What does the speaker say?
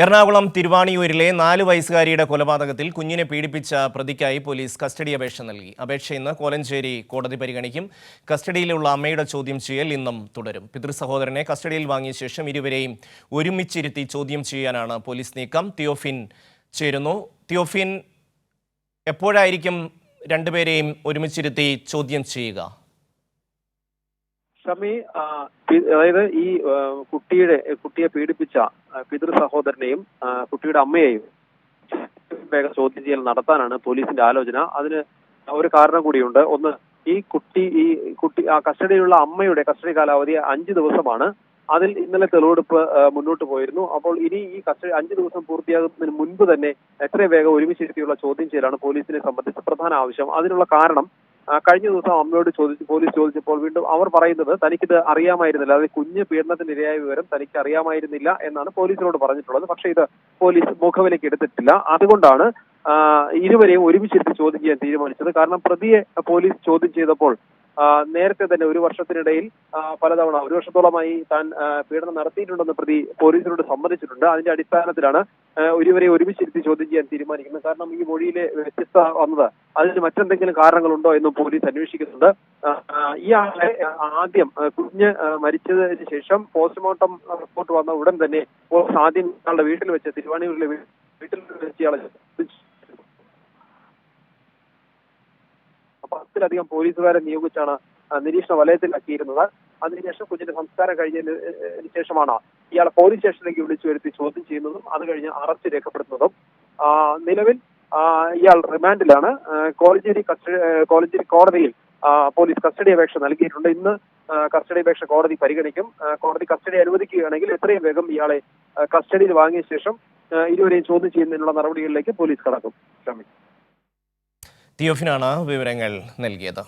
എറണാകുളം തിരുവാണിയൂരിലെ 4 വയസ്സുകാരിയുടെ കൊലപാതകത്തിൽ കുഞ്ഞിനെ പീഡിപ്പിച്ച പ്രതിക്കായി പോലീസ് കസ്റ്റഡി അപേക്ഷ നൽകി. അപേക്ഷ ഇന്ന് കോലഞ്ചേരി കോടതി പരിഗണിക്കും. കസ്റ്റഡിയിലുള്ള അമ്മയുടെ ചോദ്യം ചെയ്യൽ ഇന്നും തുടരും. പിതൃസഹോദരനെ കസ്റ്റഡിയിൽ വാങ്ങിയ ശേഷം ഇരുവരെയും ഒരുമിച്ചിരുത്തി ചോദ്യം ചെയ്യാനാണ് പോലീസ് നീക്കം. തിയോഫിൻ ചേരുന്നു. തിയോഫിൻ, എപ്പോഴായിരിക്കും രണ്ടുപേരെയും ഒരുമിച്ചിരുത്തി ചോദ്യം ചെയ്യുക? ഷമി, അതായത് ഈ കുട്ടിയെ പീഡിപ്പിച്ച പിതൃ സഹോദരനെയും കുട്ടിയുടെ അമ്മയെയും വേഗം ചോദ്യം ചെയ്യൽ നടത്താനാണ് പോലീസിന്റെ ആലോചന. അതിന് ഒരു കാരണം കൂടിയുണ്ട്. ഒന്ന്, ഈ കുട്ടി കസ്റ്റഡിയിലുള്ള അമ്മയുടെ കസ്റ്റഡി കാലാവധി 5 ദിവസമാണ്. അതിൽ ഇന്നലെ തെളിവെടുപ്പ് മുന്നോട്ട് പോയിരുന്നു. അപ്പോൾ ഇനി ഈ കസ്റ്റഡി 5 ദിവസം പൂർത്തിയാകുന്നതിന് മുൻപ് തന്നെ എത്രയും വേഗം ഒരുമിച്ചിരുത്തിയുള്ള ചോദ്യം ചെയ്യലാണ് പോലീസിനെ സംബന്ധിച്ച് പ്രധാന ആവശ്യം. അതിനുള്ള കാരണം, കഴിഞ്ഞ ദിവസം അമ്മയോട് പോലീസ് ചോദിച്ചപ്പോൾ വീണ്ടും അവർ പറയുന്നത് തനിക്കിത് അറിയാമായിരുന്നില്ല, അതായത് കുഞ്ഞ് പീഡനത്തിന് ഇരയായ വിവരം തനിക്ക് അറിയാമായിരുന്നില്ല എന്നാണ് പോലീസിനോട് പറഞ്ഞിട്ടുള്ളത്. പക്ഷേ ഇത് പോലീസ് മുഖവിലേക്ക് എടുത്തിട്ടില്ല. അതുകൊണ്ടാണ് ഇരുവരെയും ഒരുമിച്ചിരുത്തി ചോദ്യം ചെയ്യാൻ തീരുമാനിച്ചത്. കാരണം പ്രതിയെ പോലീസ് ചോദ്യം ചെയ്തപ്പോൾ നേരത്തെ തന്നെ 1 വർഷത്തിനിടയിൽ പലതവണ 1 വർഷത്തോളമായി താൻ പീഡനം നടത്തിയിട്ടുണ്ടെന്ന് പ്രതി പോലീസിനോട് സമ്മതിച്ചിട്ടുണ്ട്. അതിന്റെ അടിസ്ഥാനത്തിലാണ് ഇരുവരെ ഒരുമിച്ചിരുത്തി ചോദ്യം ചെയ്യാൻ തീരുമാനിക്കുന്നത്. കാരണം ഈ മൊഴിയിലെ വ്യത്യസ്ത വന്നത് അതിന് മറ്റെന്തെങ്കിലും കാരണങ്ങളുണ്ടോ എന്നും പോലീസ് അന്വേഷിക്കുന്നുണ്ട്. ഇയാളെ ആദ്യം കുഞ്ഞ് മരിച്ചതിന് ശേഷം പോസ്റ്റ്മോർട്ടം റിപ്പോർട്ട് വന്ന ഉടൻ തന്നെ പോലീസ് ആദ്യം ഇയാളുടെ വീട്ടിൽ വെച്ച്, തിരുവാണിയൂരിലെ വീട്ടിൽ വെച്ച് ഇയാളെ 10-ലധികം പോലീസുകാരെ നിയോഗിച്ചാണ് നിരീക്ഷണ വലയത്തിലാക്കിയിരുന്നത്. അതിനുശേഷം കുഞ്ഞിന്റെ സംസ്കാരം കഴിഞ്ഞതിന് ശേഷമാണ് ഇയാളെ പോലീസ് സ്റ്റേഷനിലേക്ക് വിളിച്ചു വരുത്തി ചോദ്യം ചെയ്യുന്നതും അത് കഴിഞ്ഞ് അറസ്റ്റ് രേഖപ്പെടുത്തുന്നതും. നിലവിൽ ഇയാൾ റിമാൻഡിലാണ്. കോലഞ്ചേരി കോടതിയിൽ പോലീസ് കസ്റ്റഡി അപേക്ഷ നൽകിയിട്ടുണ്ട്. ഇന്ന് കസ്റ്റഡി അപേക്ഷ കോടതി പരിഗണിക്കും. കോടതി കസ്റ്റഡി അനുവദിക്കുകയാണെങ്കിൽ എത്രയും വേഗം ഇയാളെ കസ്റ്റഡിയിൽ വാങ്ങിയ ശേഷം ഇരുവരെയും ചോദ്യം ചെയ്യുന്നതിനുള്ള നടപടികളിലേക്ക് പോലീസ് കടക്കും. തിയോഫിനാണ് വിവരങ്ങൾ നൽകിയത്.